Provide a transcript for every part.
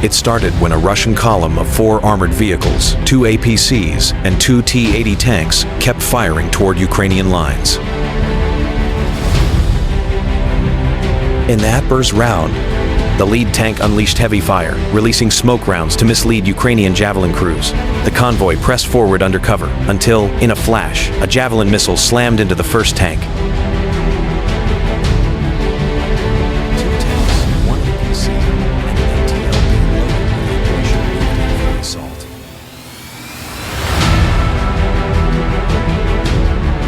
It started when a Russian column of 4 armored vehicles, 2 APCs, and 2 T-80 tanks kept firing toward Ukrainian lines. In that first round, the lead tank unleashed heavy fire, releasing smoke rounds to mislead Ukrainian Javelin crews. The convoy pressed forward under cover until, in a flash, a Javelin missile slammed into the first tank. 2 tanks, 1 APC, and an MTLB loaded with ammunition for the assault.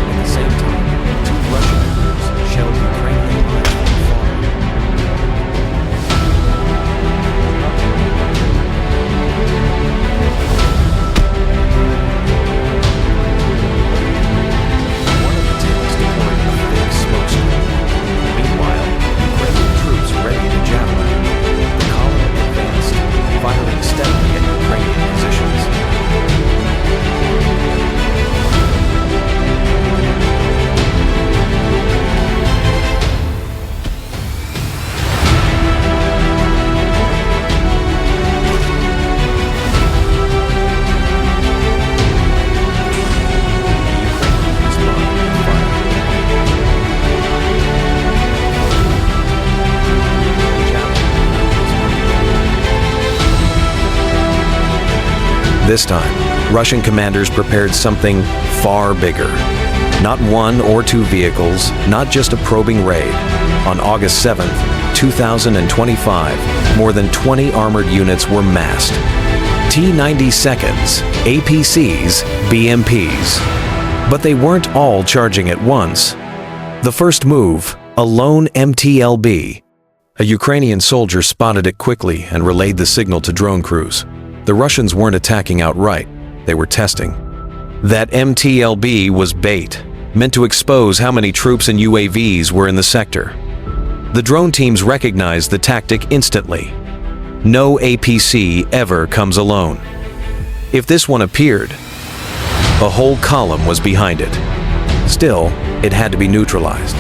At the same time, 2 Russian crews shelled Ukrainian lines from afar. This time, Russian commanders prepared something far bigger. Not 1 or 2 vehicles, not just a probing raid. On August 7th, 2025, more than 20 armored units were massed. T-92s, APCs, BMPs. But they weren't all charging at once. The first move, a lone MTLB. A Ukrainian soldier spotted it quickly and relayed the signal to drone crews. The Russians weren't attacking outright, they were testing. That MTLB was bait, meant to expose how many troops and UAVs were in the sector. The drone teams recognized the tactic instantly. No APC ever comes alone. If this one appeared, a whole column was behind it. Still, it had to be neutralized.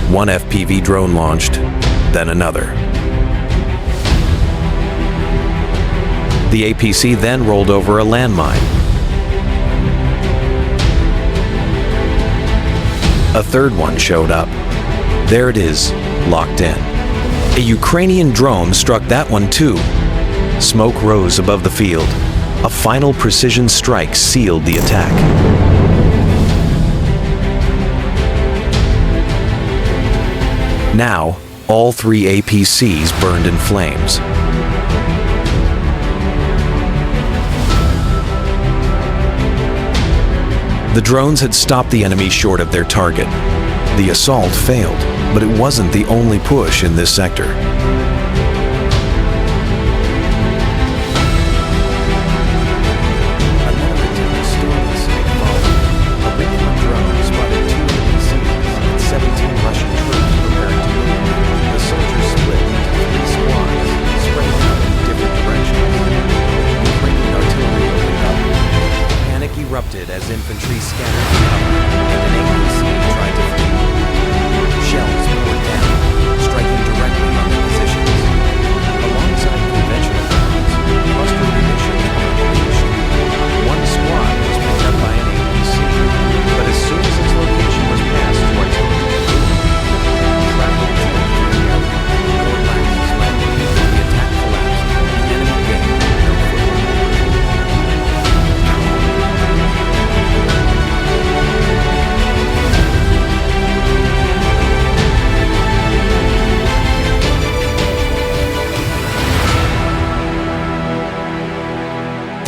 1 FPV drone launched, then another. The APC then rolled over a landmine. A third one showed up. There it is, locked in. A Ukrainian drone struck that one too. Smoke rose above the field. A final precision strike sealed the attack. Now, all 3 APCs burned in flames. The drones had stopped the enemy short of their target. The assault failed, but it wasn't the only push in this sector. As infantry scattered the cover and an APC tried to flee. Shells poured down, striking directly on their positions. Alongside conventional rounds, cluster munitions were unleashed. 1 squad was picked up by an APC, but as soon as its location was passed to artillery, traveled to the area, 4 lanes landed, the attack collapsed, the enemy gained no foothold.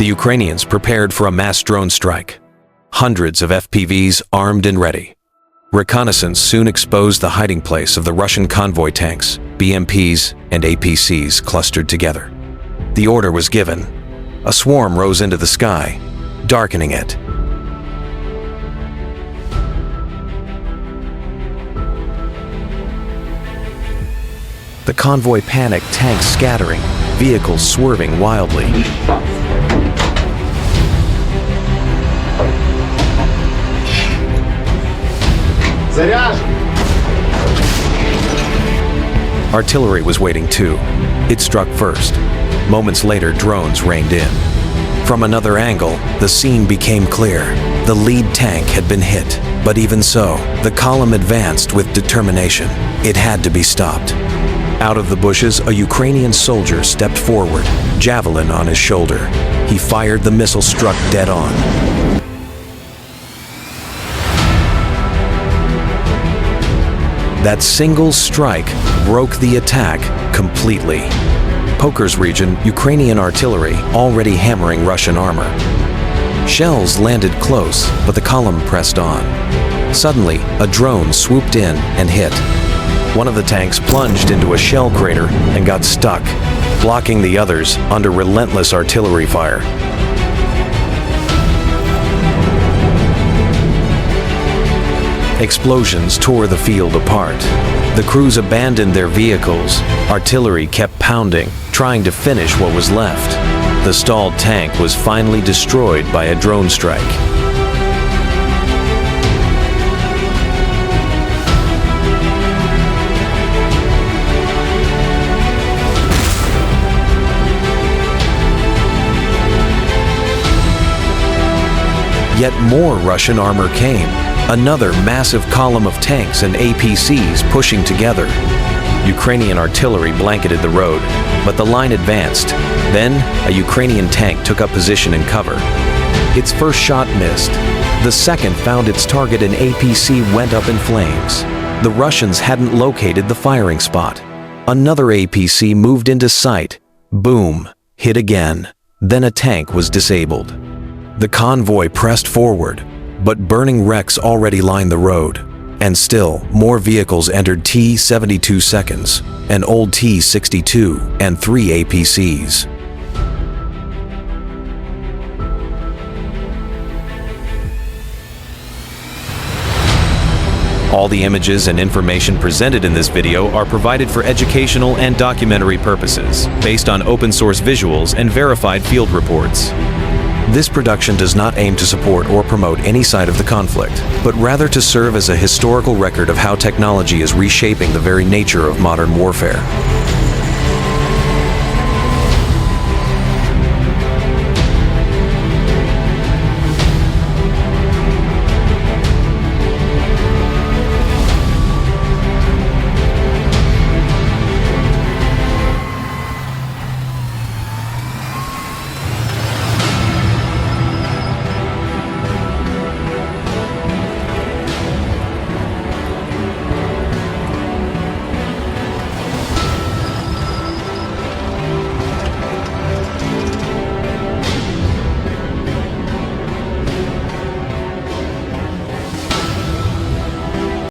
The Ukrainians prepared for a mass drone strike. Hundreds of FPVs armed and ready. Reconnaissance soon exposed the hiding place of the Russian convoy tanks, BMPs, and APCs clustered together. The order was given. A swarm rose into the sky, darkening it. The convoy panicked, tanks scattering, vehicles swerving wildly. Artillery was waiting too. It struck first. Moments later, drones rained in. From another angle, the scene became clear. The lead tank had been hit, but even so, the column advanced with determination. It had to be stopped. Out of the bushes, a Ukrainian soldier stepped forward, Javelin on his shoulder. He fired. The missile struck dead on. That single strike broke the attack completely. Poker's region, Ukrainian artillery already hammering Russian armor. Shells landed close, but the column pressed on. Suddenly, a drone swooped in and hit. One of the tanks plunged into a shell crater and got stuck, blocking the others under relentless artillery fire. Explosions tore the field apart. The crews abandoned their vehicles. Artillery kept pounding, trying to finish what was left. The stalled tank was finally destroyed by a drone strike. Yet more Russian armor came. Another massive column of tanks and APCs pushing together. Ukrainian artillery blanketed the road, but the line advanced. Then, a Ukrainian tank took up position in cover. Its first shot missed. The second found its target and APC went up in flames. The Russians hadn't located the firing spot. Another APC moved into sight. Boom, hit again. Then a tank was disabled. The convoy pressed forward, but burning wrecks already lined the road. And still, more vehicles entered T-72 seconds, an old T-62, and 3 APCs. All the images and information presented in this video are provided for educational and documentary purposes, based on open-source visuals and verified field reports. This production does not aim to support or promote any side of the conflict, but rather to serve as a historical record of how technology is reshaping the very nature of modern warfare.